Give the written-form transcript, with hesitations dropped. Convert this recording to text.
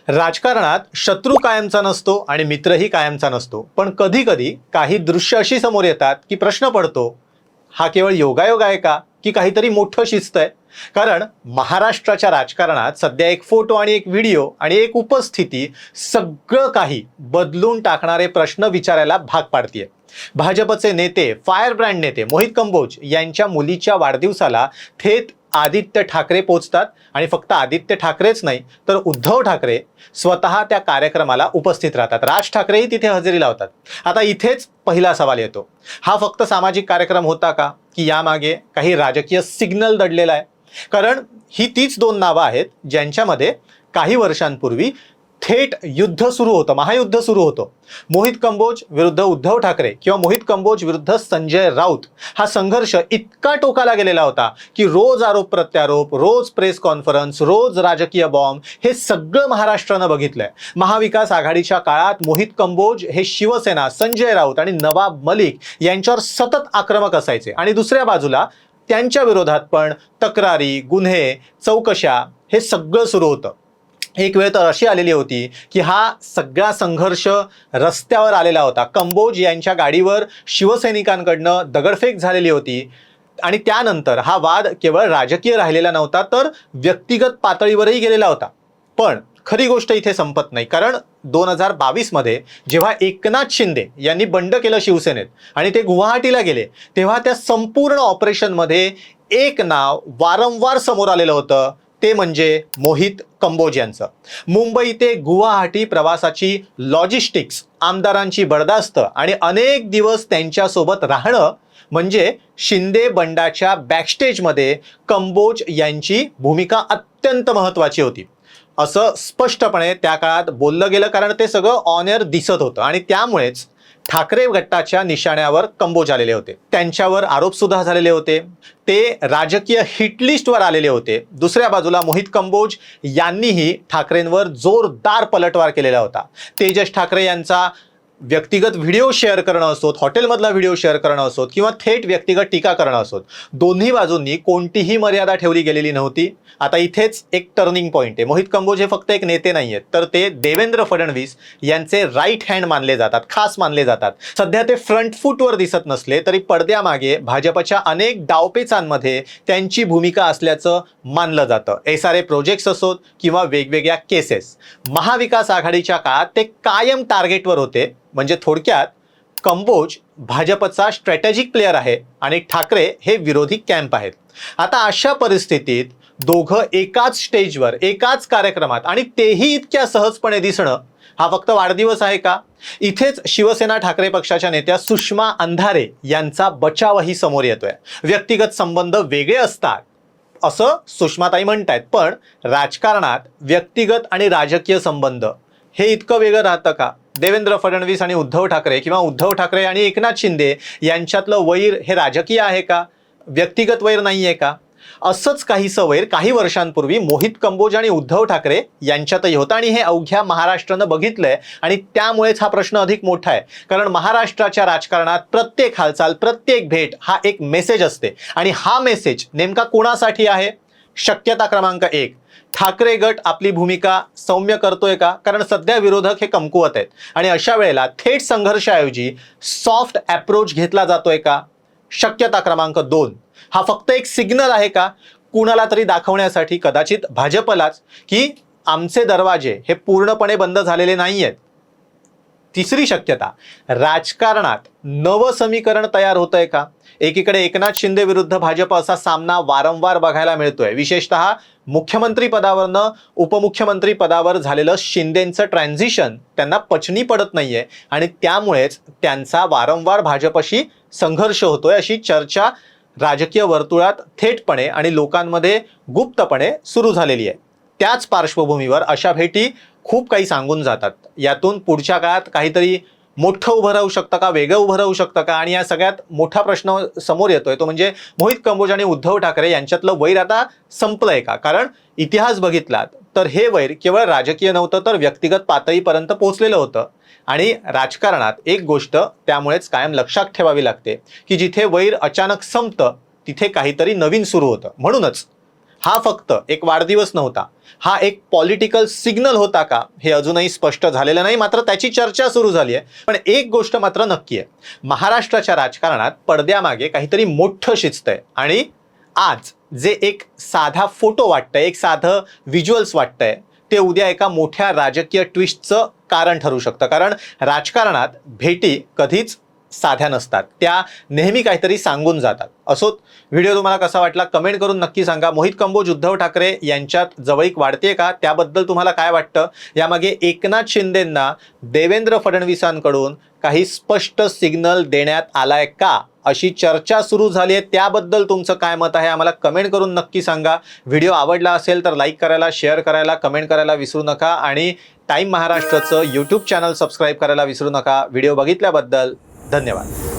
राजकारणात शत्रू कायमचा नसतो आणि मित्रही कायमचा नसतो, पण कधी कधी काही दृश्य अशी समोर येतात की प्रश्न पडतो, हा केवळ योगायोग आहे का की काहीतरी मोठं शिस्त आहे? कारण महाराष्ट्राच्या राजकारणात सध्या एक फोटो आणि एक व्हिडिओ आणि एक उपस्थिती सगळं काही बदलून टाकणारे प्रश्न विचारायला भाग पाडतीये. भाजपचे नेते, फायर ब्रँड नेते मोहित कंबोज यांच्या मुलीच्या वाढदिवसाला थेट आदित्य ठाकरे पोहोचतात आणि फक्त आदित्य ठाकरेच नाही तर उद्धव ठाकरे स्वतः त्या कार्यक्रमाला उपस्थित राहतात. राज ठाकरेही तिथे हजेरी लावतात. आता इथेच पहिला सवाल येतो, हा फक्त सामाजिक कार्यक्रम होता का की यामागे काही राजकीय सिग्नल दडलेला आहे? कारण ही तीच दोन नावं आहेत ज्यांच्यामध्ये काही वर्षांपूर्वी थेट युद्ध सुरू होतं, महायुद्ध सुरू होतं. मोहित कंबोज विरुद्ध उद्धव ठाकरे किंवा मोहित कंबोज विरुद्ध संजय राऊत हा संघर्ष इतका टोकाला गेलेला होता की रोज आरोप प्रत्यारोप, रोज प्रेस कॉन्फरन्स, रोज राजकीय बॉम्ब, हे सगळं महाराष्ट्रानं बघितलंय. महाविकास आघाडीच्या काळात मोहित कंबोज हे शिवसेना, संजय राऊत आणि नवाब मलिक यांच्यावर सतत आक्रमक असायचे आणि दुसऱ्या बाजूला त्यांच्या विरोधात पण तक्रारी, गुन्हे, चौकशा हे सगळं सुरू होतं. एक वेळ तर अशी आलेली होती की हा सगळा संघर्ष रस्त्यावर आलेला होता. कंबोज यांच्या गाडीवर शिवसैनिकांकडनं दगडफेक झालेली होती आणि त्यानंतर हा वाद केवळ राजकीय राहिलेला नव्हता तर व्यक्तिगत पातळीवरही गेलेला होता. पण खरी गोष्ट इथे संपत नाही, कारण 2022 मध्ये जेव्हा एकनाथ शिंदे यांनी बंड केलं शिवसेनेत आणि ते गुवाहाटीला गेले, तेव्हा त्या संपूर्ण ऑपरेशनमध्ये एक नाव वारंवार समोर आलेलं होतं, ते म्हणजे मोहित कंबोज यांचं. मुंबई ते गुवाहाटी प्रवासाची लॉजिस्टिक्स, आमदारांची बडदास्त आणि अनेक दिवस त्यांच्यासोबत राहणं म्हणजे शिंदे बंडाच्या बॅकस्टेजमध्ये कंबोज यांची भूमिका अत्यंत महत्त्वाची होती असं स्पष्टपणे त्या काळात बोललं गेलं, कारण ते सगळं ऑन एअर दिसत होतं आणि त्यामुळेच ठाकरे गटाच्या निशाण्यावर कंबोज आलेले होते. त्यांच्यावर आरोप सुद्धा झालेले होते, ते राजकीय हिटलिस्टवर आलेले होते. दुसऱ्या बाजूला मोहित कंबोज यांनीही ठाकरेंवर जोरदार पलटवार केलेला होता. तेजस ठाकरे यांचा व्यक्तिगत व्हिडिओ शेअर करणं असोत, हॉटेलमधला व्हिडिओ शेअर करणं असोत किंवा थेट व्यक्तिगत टीका करणं असोत, दोन्ही बाजूंनी कोणतीही मर्यादा ठेवली गेलेली नव्हती. आता इथेच एक टर्निंग पॉईंट आहे. मोहित कंबोज हे फक्त एक नेते नाही आहेत, तर ते देवेंद्र फडणवीस यांचे राईट हँड मानले जातात, खास मानले जातात. सध्या ते फ्रंट फूटवर दिसत नसले तरी पडद्यामागे भाजपच्या अनेक डावपेचांमध्ये त्यांची भूमिका असल्याचं मानलं जातं. SRA प्रोजेक्ट्स असोत किंवा वेगवेगळ्या केसेस. महाविकास आघाडीच्या काळात ते कायम टार्गेटवर होते. म्हणजे थोडक्यात कंबोज भाजपचा स्ट्रॅटेजिक प्लेअर आहे आणि ठाकरे हे विरोधी कॅम्प आहेत. आता अशा परिस्थितीत दोघं एकाच स्टेजवर, एकाच कार्यक्रमात आणि तेही इतक्या सहजपणे दिसणं हा फक्त वाढदिवस आहे का? इथेच शिवसेना ठाकरे पक्षाच्या नेत्या सुषमा अंधारे यांचा बचावही समोर येतोय. व्यक्तिगत संबंध वेगळे असतात असं सुषमाताई म्हणतायत, पण राजकारणात व्यक्तिगत आणि राजकीय संबंध हे इतकं वेगळं राहतं का? देवेंद्र फडणवीस आणि उद्धव ठाकरे किंवा उद्धव ठाकरे आणि एकनाथ शिंदे यांच्यातलं वैर हे राजकीय आहे का? व्यक्तिगत वैर नाही आहे का? असंच काहीसं वैर काही वर्षांपूर्वी मोहित कंबोज आणि उद्धव ठाकरे यांच्यातही होतं आणि हे अवघ्या महाराष्ट्रानं बघितलंय आणि त्यामुळेच हा प्रश्न अधिक मोठा आहे. कारण महाराष्ट्राच्या राजकारणात प्रत्येक हालचाल, प्रत्येक भेट हा एक मेसेज असते आणि हा मेसेज नेमका कोणासाठी आहे? शक्यता क्रमांक 1, ठाकरे गट आपली भूमिका सौम्य करतोय का? कारण सध्या विरोधक हे कमकुवत आहेत आणि अशा वेळेला थेट संघर्षाऐवजी सॉफ्ट अप्रोच घेतला जातोय का? शक्यता क्रमांक 2, हा फक्त एक सिग्नल आहे का कुणाला तरी दाखवण्यासाठी, कदाचित भाजपलाच, की आमचे दरवाजे हे पूर्णपणे बंद झालेले नाही आहेत? तिसरी शक्यता, राजकारणात नवं समीकरण तयार होतंय का? एकीकडे एकनाथ शिंदे विरुद्ध भाजप असा सामना वारंवार बघायला मिळतोय. विशेषतः मुख्यमंत्री पदावरनं उपमुख्यमंत्री पदावर झालेलं शिंदेंचं ट्रान्झिशन त्यांना पचनी पडत नाहीये आणि त्यामुळेच त्यांचा वारंवार भाजपशी संघर्ष होतोय अशी चर्चा राजकीय वर्तुळात थेटपणे आणि लोकांमध्ये गुप्तपणे सुरू झालेली आहे. त्याच पार्श्वभूमीवर अशा भेटी खूप काही सांगून जातात. यातून पुढच्या काळात काहीतरी मोठं उभं राहू शकतं का, वेगळं उभं राहू शकतं का? आणि या सगळ्यात मोठा प्रश्न समोर येतोय तो म्हणजे मोहित कंबोज आणि उद्धव ठाकरे यांच्यातलं वैर आता संपलंय का? कारण इतिहास बघितलात तर हे वैर केवळ राजकीय नव्हतं तर व्यक्तिगत पातळीपर्यंत पोहोचलेलं होतं. आणि राजकारणात एक गोष्ट त्यामुळेच कायम लक्षात ठेवावी लागते की जिथे वैर अचानक संपतं तिथे काहीतरी नवीन सुरू होतं. म्हणूनच हा फक्त एक वाढदिवस नव्हता, हा एक पॉलिटिकल सिग्नल होता का हे अजूनही स्पष्ट झालेलं नाही, मात्र त्याची चर्चा सुरू झाली आहे. पण एक गोष्ट मात्र नक्की आहे, महाराष्ट्राच्या राजकारणात पडद्यामागे काहीतरी मोठं शिजतंय. आणि आज जे एक साधा फोटो वाटतंय, एक साधं व्हिज्युअल्स वाटतंय, ते उद्या एका मोठ्या राजकीय ट्विस्टचं कारण ठरू शकतं. कारण राजकारणात भेटी कधीच साध्या नसतात, त्या नेहमी काहीतरी सांगून जातात. असोत, व्हिडिओ तुम्हाला कसा वाटला कमेंट करून नक्की सांगा. मोहित कंबोज उद्धव ठाकरे यांच्यात जवळीक वाढते का, त्याबद्दल तुम्हाला काय वाटतं? यामागे एकनाथ शिंदेंना देवेंद्र फडणवीसांकडून काही स्पष्ट सिग्नल देण्यात आलाय का, अशी चर्चा सुरू झाली आहे. त्याबद्दल तुमचं काय मत आहे आम्हाला कमेंट करून नक्की सांगा. व्हिडिओ आवडला असेल तर लाईक करायला, शेअर करायला, कमेंट करायला विसरू नका. आणि टाइम महाराष्ट्राचं यूट्यूब चॅनल सबस्क्राईब करायला विसरू नका. व्हिडिओ बघितल्याबद्दल धन्यवाद.